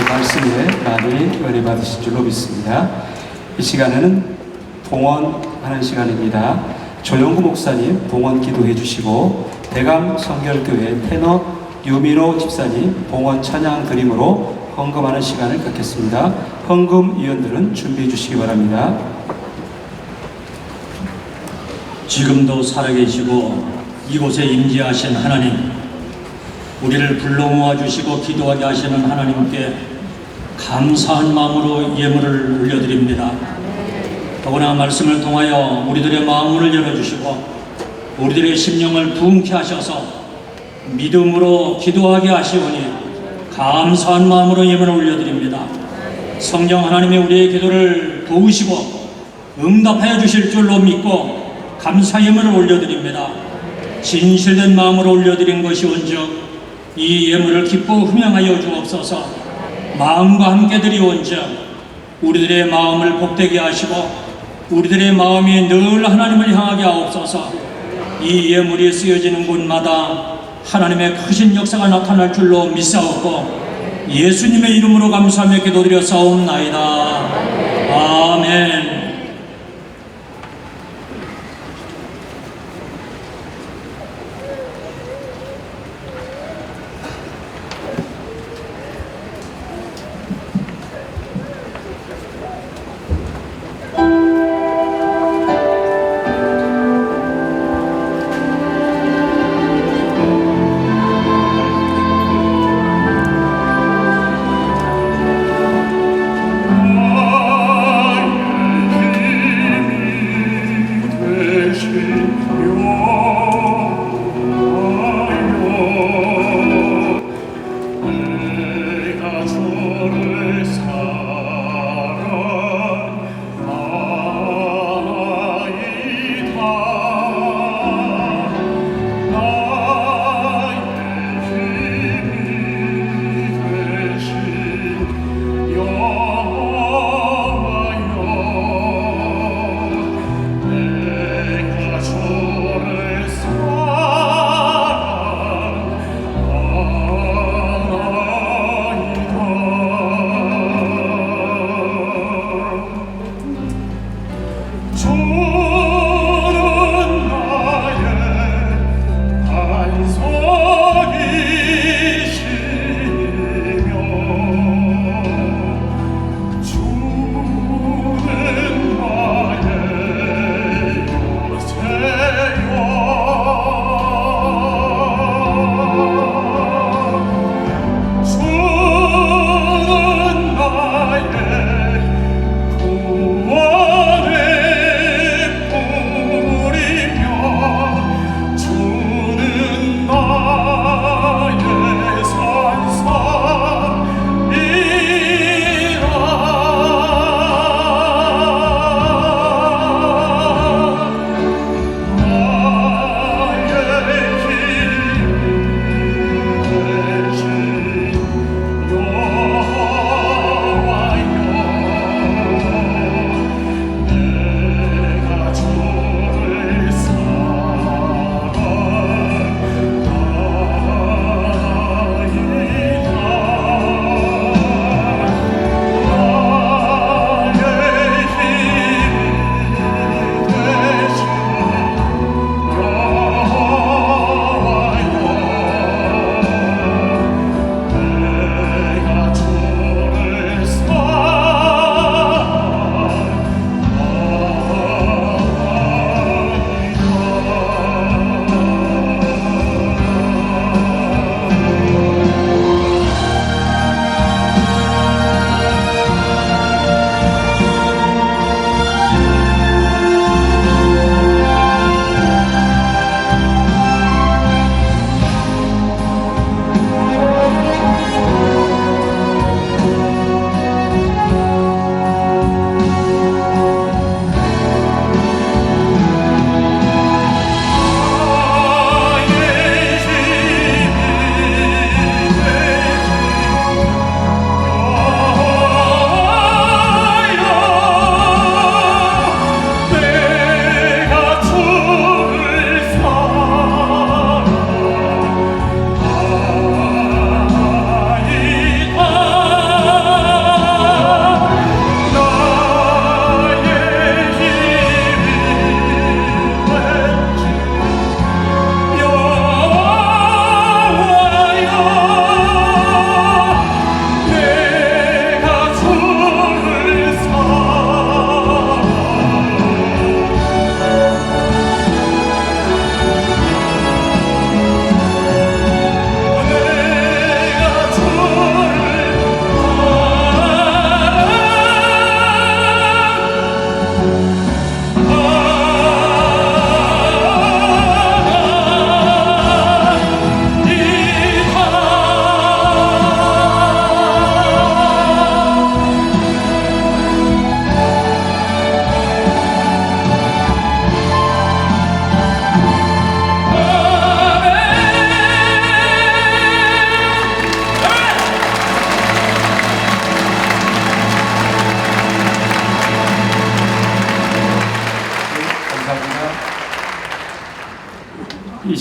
말씀에 많이 은혜 받으신 줄로 믿습니다. 이 시간에는 봉헌하는 시간입니다. 조영구 목사님 봉헌 기도해 주시고 대감 성결교회 테너 유민호 집사님 봉헌 찬양 드림으로 헌금하는 시간을 갖겠습니다. 헌금 위원들은 준비해 주시기 바랍니다. 지금도 살아계시고 이곳에 임재하신 하나님, 우리를 불러 모아주시고 기도하게 하시는 하나님께 감사한 마음으로 예물을 올려드립니다. 더구나 말씀을 통하여 우리들의 마음을 열어주시고 우리들의 심령을 부흥케 하셔서 믿음으로 기도하게 하시오니 감사한 마음으로 예물을 올려드립니다. 성령 하나님이 우리의 기도를 도우시고 응답하여 주실 줄로 믿고 감사 예물을 올려드립니다. 진실된 마음으로 올려드린 것이 온즉 이 예물을 기뻐 흠양하여 주옵소서. 마음과 함께 드리온즉 우리들의 마음을 복되게 하시고 우리들의 마음이 늘 하나님을 향하게 하옵소서. 이 예물이 쓰여지는 곳마다 하나님의 크신 역사가 나타날 줄로 믿사옵고 예수님의 이름으로 감사하며 기도드려 사옵나이다. 아멘.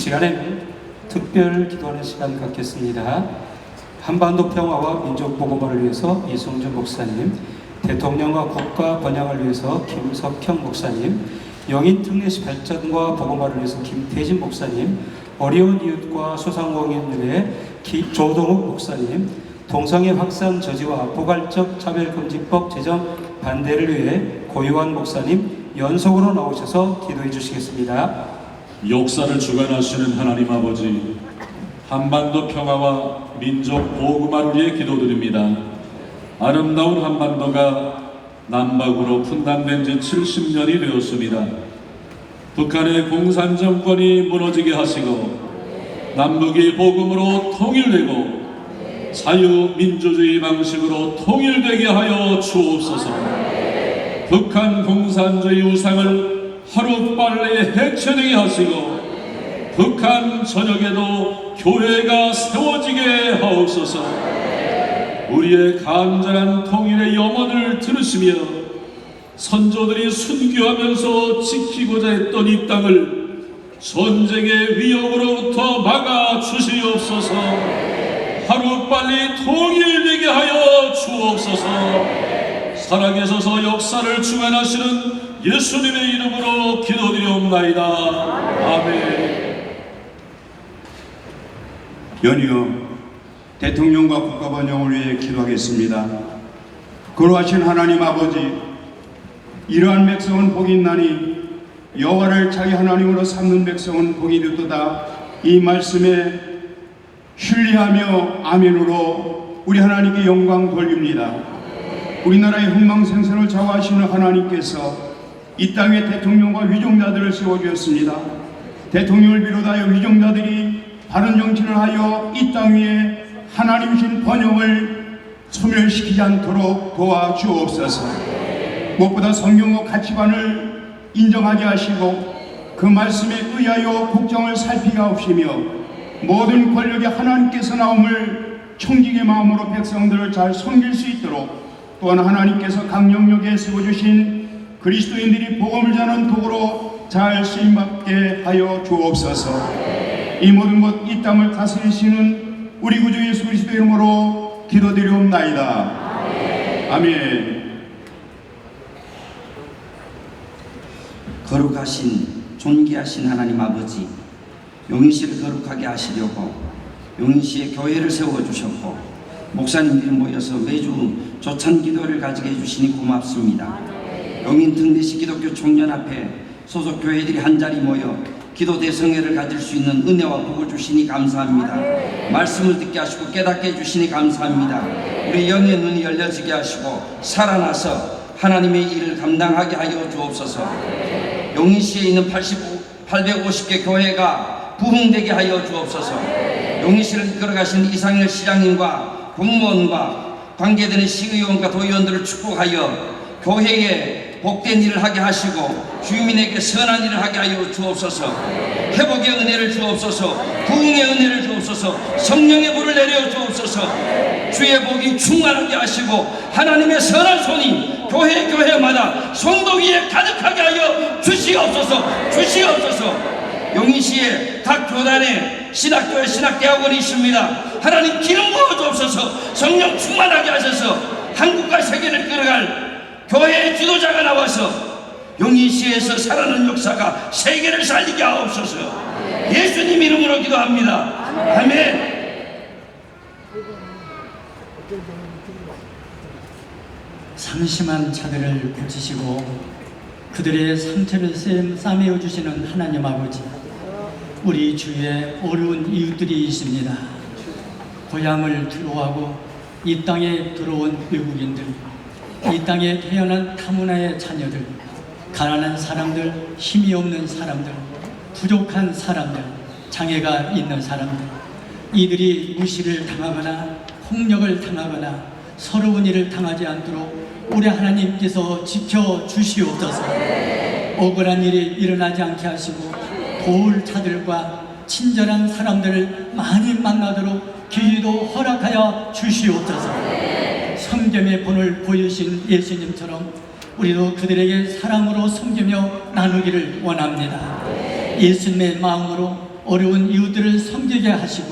시간에는 특별 기도하는 시간 갖겠습니다. 한반도 평화와 민족 보고만을 위해서 이승준 목사님, 대통령과 국가 번영을 위해서 김석형 목사님, 영인 특례시 발전과 보고만을 위해서 김태진 목사님, 어려운 이웃과 소상공인을 위해 조동욱 목사님, 동성애 확산 저지와 포괄적 차별금지법 제정 반대를 위해 고유한 목사님 연속으로 나오셔서 기도해 주시겠습니다. 역사를 주관하시는 하나님 아버지, 한반도 평화와 민족 보호구만을 위해 기도드립니다. 아름다운 한반도가 남북으로 분단된 지 70년이 되었습니다. 북한의 공산정권이 무너지게 하시고 남북이 복음으로 통일되고 자유민주주의 방식으로 통일되게 하여 주옵소서. 북한 공산주의 우상을 하루빨리 해체되게 하시고 북한 전역에도 교회가 세워지게 하옵소서. 우리의 간절한 통일의 염원을 들으시며 선조들이 순교하면서 지키고자 했던 이 땅을 전쟁의 위협으로부터 막아 주시옵소서. 하루빨리 통일되게 하여 주옵소서. 살아계셔서 역사를 주관하시는 예수님의 이름으로 기도드리옵나이다. 아멘. 연이어 대통령과 국가 번영을 위해 기도하겠습니다. 거룩하신 하나님 아버지, 이러한 백성은 복이 있나니 여호와를 자기 하나님으로 삼는 백성은 복이 되도다. 이 말씀에 신뢰하며 아멘으로 우리 하나님께 영광 돌립니다. 우리나라의 흥망생선을 좌우하시는 하나님께서 이 땅에 대통령과 위종자들을 세워주었습니다. 대통령을 비롯하여 위종자들이 바른 정치를 하여 이 땅 위에 하나님이신 번영을 소멸시키지 않도록 도와주옵소서. 무엇보다 성경과 가치관을 인정하게 하시고 그 말씀에 의하여 국정을 살피게 하옵시며 모든 권력이 하나님께서 나옴을 청직의 마음으로 백성들을 잘 섬길 수 있도록 또한 하나님께서 강령력에 세워주신 그리스도인들이 복음을 전하는 도구로 잘 쓰임받게 하여 주옵소서. 이 모든 것 이 땅을 다스리시는 우리 구주 예수 그리스도 이름으로 기도드리옵나이다. 아멘. 거룩하신 존귀하신 하나님 아버지, 용인시를 거룩하게 하시려고 용인시에 교회를 세워주셨고 목사님들이 모여서 매주 조찬 기도를 가지게 해주시니 고맙습니다. 용인 특례시 기독교 총연합회 소속 교회들이 한자리 모여 기도 대성회를 가질 수 있는 은혜와 복을 주시니 감사합니다. 말씀을 듣게 하시고 깨닫게 해주시니 감사합니다. 우리 영의 눈이 열려지게 하시고 살아나서 하나님의 일을 감당하게 하여 주옵소서. 용인시에 있는 850개 교회가 부흥되게 하여 주옵소서. 용인시를 이끌어가신 이상열 시장님과 공무원과 관계되는 시의원과 도의원들을 축복하여 교회에 복된 일을 하게 하시고 주민에게 선한 일을 하게 하여 주옵소서. 회복의 은혜를 주옵소서. 부흥의 은혜를 주옵소서. 성령의 불을 내려 주옵소서. 주의 복이 충만하게 하시고 하나님의 선한 손이 교회마다 성도 위에 가득하게 하여 주시옵소서. 용인시에 각 교단에 신학교회 신학대학원이 있습니다. 하나님 기름 부어 주옵소서. 성령 충만하게 하셔서 한국과 세계를 끌어갈 교회의 지도자가 나와서 용인시에서 살아난 역사가 세계를 살리게 하옵소서. 예수님 이름으로 기도합니다. 아멘. 상심한 자들을 고치시고 그들의 상처를 싸매어 주시는 하나님 아버지, 우리 주위에 어려운 이웃들이 있습니다. 고향을 두려워하고 이 땅에 들어온 외국인들, 이 땅에 태어난 타문화의 자녀들, 가난한 사람들, 힘이 없는 사람들, 부족한 사람들, 장애가 있는 사람들, 이들이 무시를 당하거나 폭력을 당하거나 서러운 일을 당하지 않도록 우리 하나님께서 지켜주시옵소서. 억울한 일이 일어나지 않게 하시고 도울 자들과 친절한 사람들을 많이 만나도록 기회도 허락하여 주시옵소서. 섬김의 본을 보이신 예수님처럼 우리도 그들에게 사랑으로 섬기며 나누기를 원합니다. 예수님의 마음으로 어려운 이웃들을 섬기게 하시고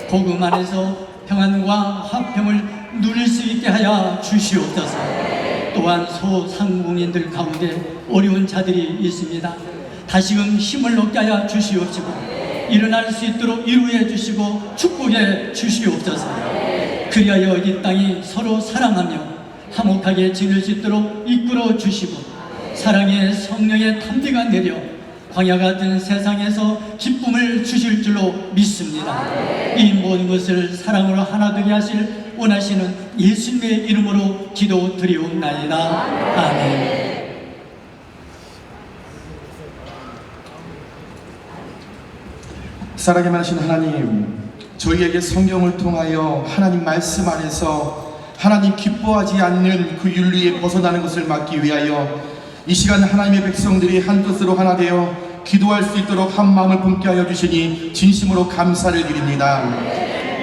복음 안에서 평안과 화평을 누릴 수 있게 하여 주시옵소서. 또한 소상공인들 가운데 어려운 자들이 있습니다. 다시금 힘을 얻게 하여 주시옵시고 일어날 수 있도록 위로해 주시고 축복해 주시옵소서. 그리하여 이 땅이 서로 사랑하며 화목하게 지낼 수 있도록 이끌어 주시고 사랑의 성령의 담비가 내려 광야 같은 세상에서 기쁨을 주실 줄로 믿습니다. 이 모든 것을 사랑으로 하나 되게 하실 원하시는 예수님의 이름으로 기도드리옵나이다. 아멘. 사랑에 많으신 하나님, 저희에게 성경을 통하여 하나님 말씀 안에서 하나님 기뻐하지 않는 그 윤리에 벗어나는 것을 막기 위하여 이 시간 하나님의 백성들이 한 뜻으로 하나 되어 기도할 수 있도록 한 마음을 품게 하여 주시니 진심으로 감사를 드립니다.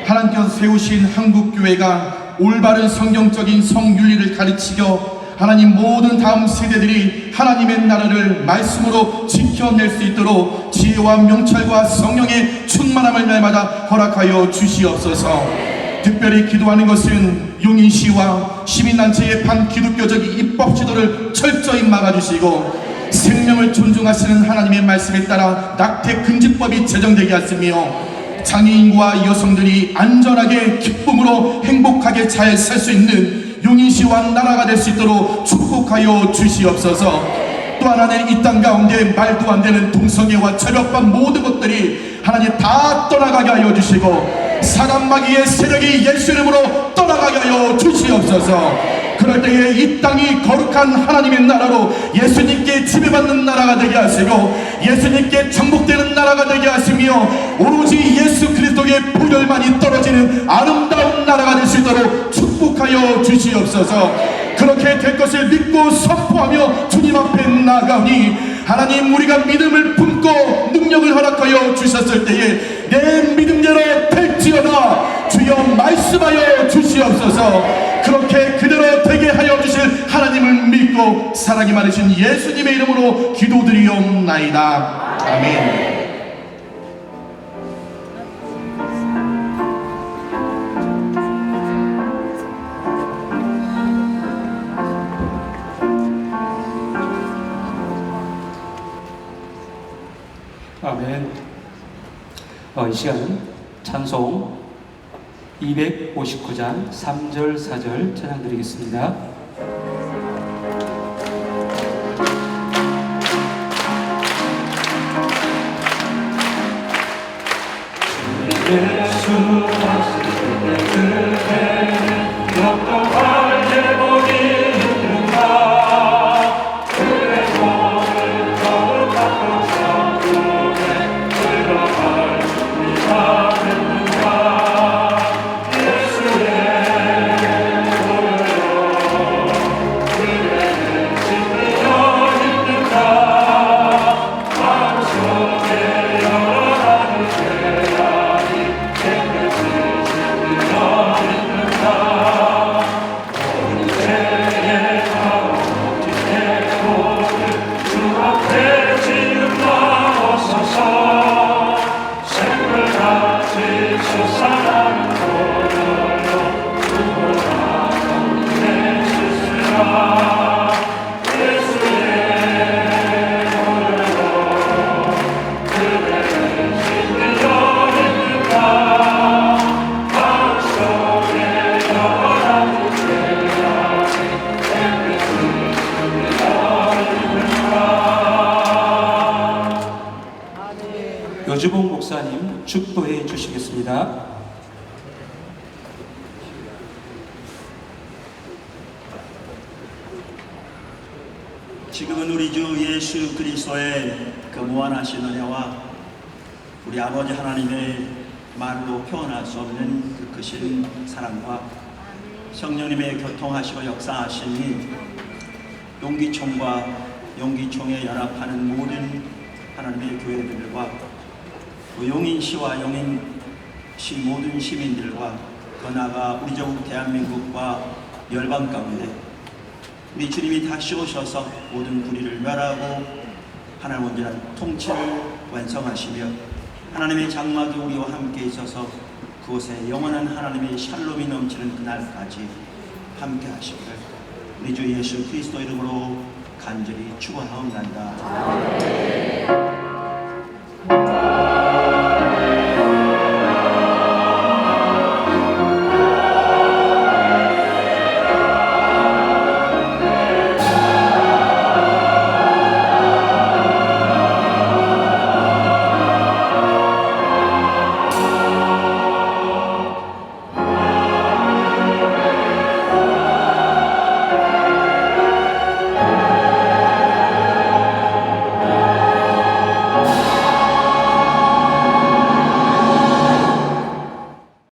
하나님께서 세우신 한국교회가 올바른 성경적인 성윤리를 가르치며 하나님 모든 다음 세대들이 하나님의 나라를 말씀으로 지켜낼 수 있도록 지혜와 명철과 성령의 충만함을 날마다 허락하여 주시옵소서. 특별히 기도하는 것은 용인시와 시민단체의 반기독교적 입법 지도를 철저히 막아주시고 생명을 존중하시는 하나님의 말씀에 따라 낙태 금지법이 제정되게 하시며 장애인과 여성들이 안전하게 기쁨으로 행복하게 잘 살 수 있는 용인시와 나라가 될 수 있도록 축복하여 주시옵소서. 또 하나는 이 땅 가운데 말도 안 되는 동성애와 절벽반 모든 것들이 하나님 다 떠나가게 하여 주시고 사람 마귀의 세력이 예수 이름으로 떠나가게 하여 주시옵소서. 그럴 때에 이 땅이 거룩한 하나님의 나라로 예수님께 지배받는 나라가 되게 하시고 예수님께 정복되는 나라가 되게 하시며 오로지 예수 그리스도의 보혈만이 떨어지는 아름다운 나라가 될 수 있도록 축복하여 주시옵소서. 그렇게 될 것을 믿고 선포하며 주님 앞에 나가오니 하나님 우리가 믿음을 품고 능력을 허락하여 주셨을 때에 내 믿음대로 될지어다 주여 말씀하여 주시옵소서. 그렇게 그대로 되게 하여 주실 하나님을 믿고 사랑이 많으신 예수님의 이름으로 기도드리옵나이다. 아멘. 아멘. 이 시간은 찬송 259장 3절 4절 찬양 드리겠습니다. 예수 왔을 때 역동할 제목이 있는가 그의 손을 거룩하고 성품에 들어갈 준비가 됐는가 예수의 보혈로 그대는 지키려 있는가 마음속에 여러 가지 죄악이 깨끗이 지키려 있는가 온 죄의 가오지 죄고를 주 앞에 지금 나오소서 새불같이 솟아나는 보혈로 구원하고 내주시라 예수의 보혈로 그대를 지키려 있는가 마음속에 여러 가지 죄악이 깨끗이 지키려 있는가. 여주봉 목사님 축도해 주시겠습니다. 지금은 우리 주 예수 그리스도의 그 무한하신 은혜와 우리 아버지 하나님의 말로 표현할 수 없는 그 크신 사랑과 성령님의 교통하시고 역사하심이 용기총과 용기총에 연합하는 모든 하나님의 교회들과 그 용인시와 용인시 모든 시민들과 그 나아가 우리 조국 대한민국과 열방 가운데 우리 주님이 다시 오셔서 모든 불의를 멸하고 하나님 온전한 통치를 완성하시며 하나님의 장막이 우리와 함께 있어서 그곳에 영원한 하나님의 샬롬이 넘치는 그날까지 함께 하시기를 우리 주 예수 그리스도 이름으로 간절히 축원하옵나이다.